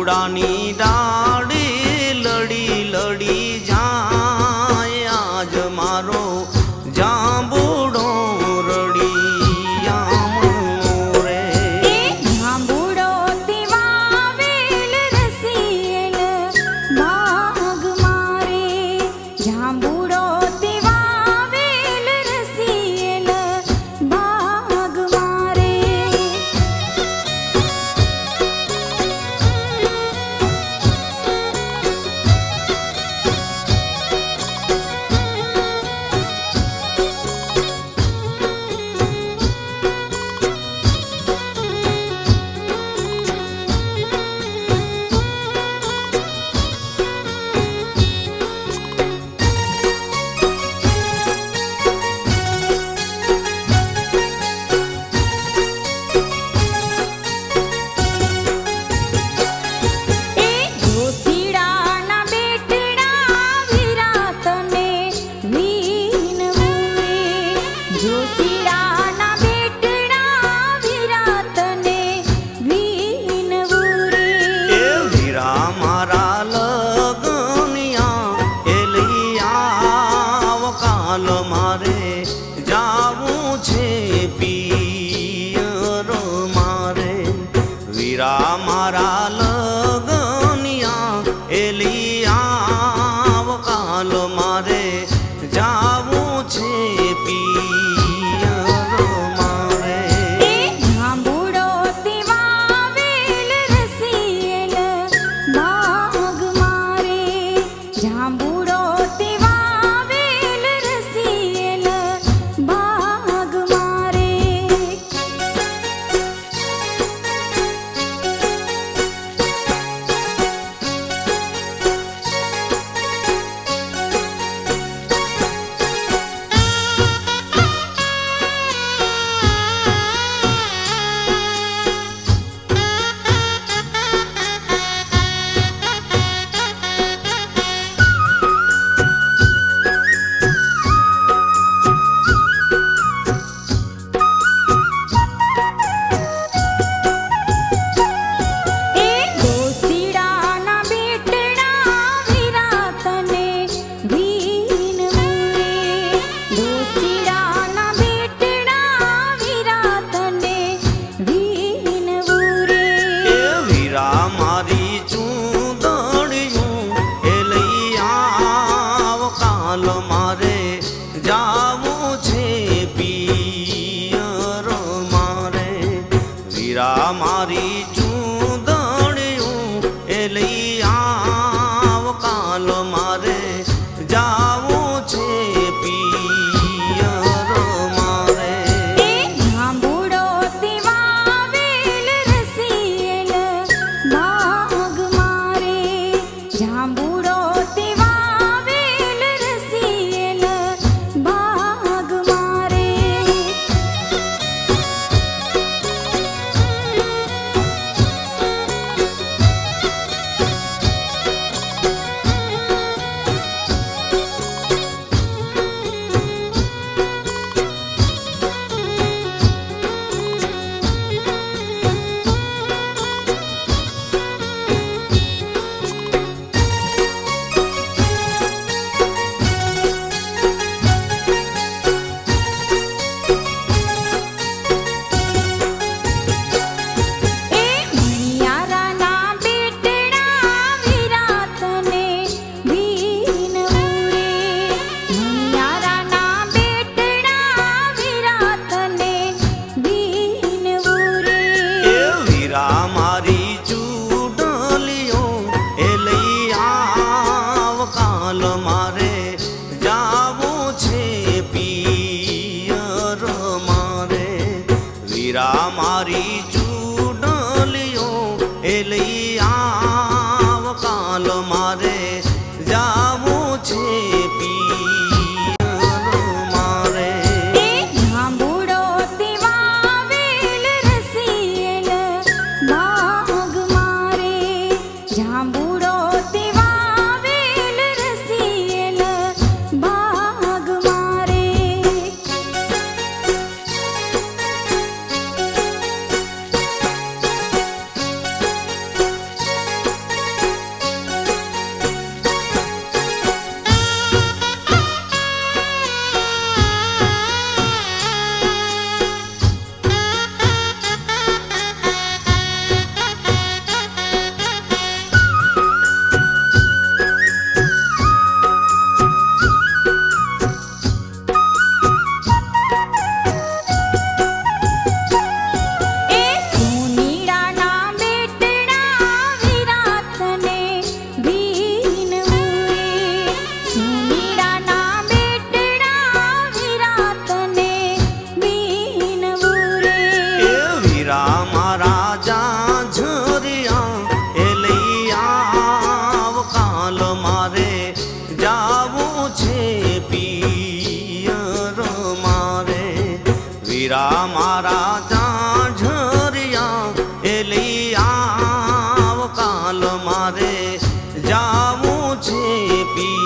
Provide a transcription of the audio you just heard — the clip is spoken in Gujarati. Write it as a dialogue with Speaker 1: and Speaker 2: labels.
Speaker 1: જાંબુડાની ડાળી લડી લડી જાય આજ મારો જાંબુડો રડી આમણો રે
Speaker 2: જાંબુડો તેવાવેલ રસીએલ બાગ મારે જાંબુડો તેવાવેલ રસીએલ બાગ મારે
Speaker 1: મારા લગનિયા એલિયા વકાલ મારે જાવું છે પિયર મારે
Speaker 2: જાંબુડો તેવાવેલ રસીએલ બાગ મારે જાંબુડો તેવાવેલ રસીએલ બાગ મારે
Speaker 1: મારી ચૂંદણિયું એ લઈ આવ કાલ મારે જાવું છે પિયર મારે
Speaker 2: જાંબુડો તેવાવેલ રસીએલ બાગ મારે જાંબુડો તેવાવેલ રસીએલ બાગ મારે
Speaker 1: મારી ચૂડલિયો એ લઈ આવ કાલ મારે જાવું છે પિયર મારે
Speaker 2: જાંબુડો તેવાવેલ રસીએલ બાગ મારે જાંબુડો તેવાવેલ રસીએલ બાગ મારે
Speaker 1: મારે જાવું છે પી